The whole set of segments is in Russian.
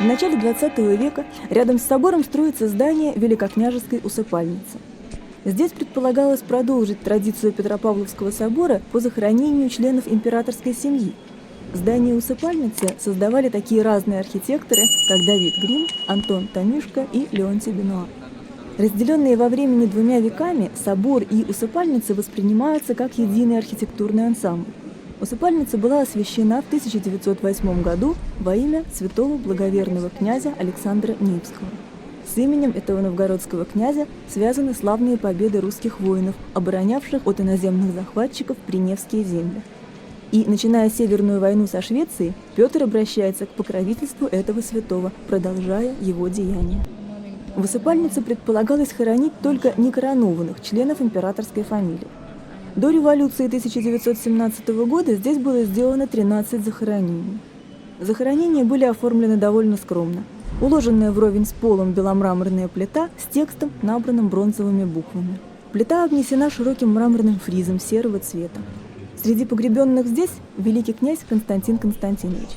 В начале XX века рядом с собором строится здание Великокняжеской усыпальницы. Здесь предполагалось продолжить традицию Петропавловского собора по захоронению членов императорской семьи. Здание усыпальницы создавали такие разные архитекторы, как Давид Грим, Антон Томишко и Леонтий Бенуа. Разделенные во времени двумя веками, собор и усыпальница воспринимаются как единый архитектурный ансамбль. Усыпальница была освящена в 1908 году во имя святого благоверного князя Александра Невского. С именем этого новгородского князя связаны славные победы русских воинов, оборонявших от иноземных захватчиков Приневские земли. И, начиная Северную войну со Швецией, Петр обращается к покровительству этого святого, продолжая его деяния. В усыпальнице предполагалось хоронить только некоронованных членов императорской фамилии. До революции 1917 года здесь было сделано 13 захоронений. Захоронения были оформлены довольно скромно. Уложенная вровень с полом беломраморная плита с текстом, набранным бронзовыми буквами. Плита обнесена широким мраморным фризом серого цвета. Среди погребенных здесь великий князь Константин Константинович.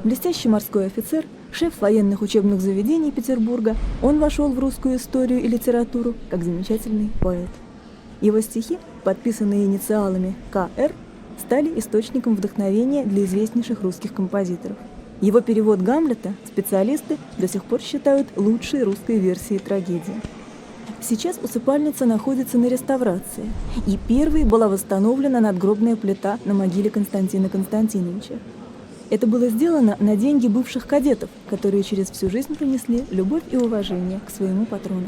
Блестящий морской офицер, шеф военных учебных заведений Петербурга, он вошел в русскую историю и литературу как замечательный поэт. Его стихи, подписанные инициалами К.Р., стали источником вдохновения для известнейших русских композиторов. Его перевод Гамлета специалисты до сих пор считают лучшей русской версией трагедии. Сейчас усыпальница находится на реставрации, и первой была восстановлена надгробная плита на могиле Константина Константиновича. Это было сделано на деньги бывших кадетов, которые через всю жизнь принесли любовь и уважение к своему патрону.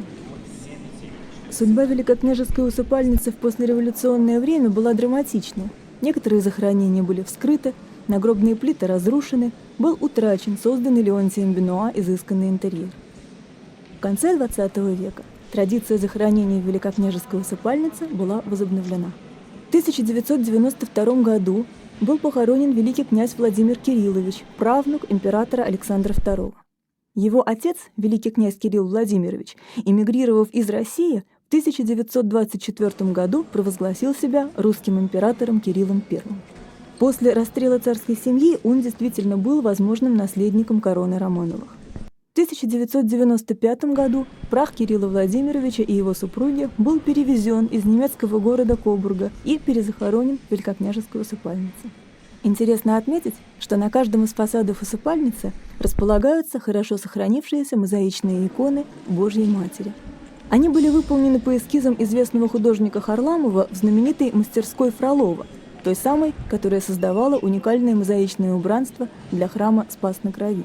Судьба великокняжеской усыпальницы в послереволюционное время была драматичной. Некоторые захоронения были вскрыты, нагробные плиты разрушены, был утрачен созданный Леонтием Бенуа изысканный интерьер. В конце XX века традиция захоронения в великокняжеской усыпальнице была возобновлена. В 1992 году был похоронен великий князь Владимир Кириллович, правнук императора Александра II. Его отец, великий князь Кирилл Владимирович, эмигрировав из России, в 1924 году провозгласил себя русским императором Кириллом I. После расстрела царской семьи он действительно был возможным наследником короны Романовых. В 1995 году прах Кирилла Владимировича и его супруги был перевезен из немецкого города Кобурга и перезахоронен в великокняжеской усыпальнице. Интересно отметить, что на каждом из фасадов усыпальницы располагаются хорошо сохранившиеся мозаичные иконы Божьей Матери. Они были выполнены по эскизам известного художника Харламова в знаменитой мастерской Фролова, той самой, которая создавала уникальное мозаичное убранство для храма Спас на Крови.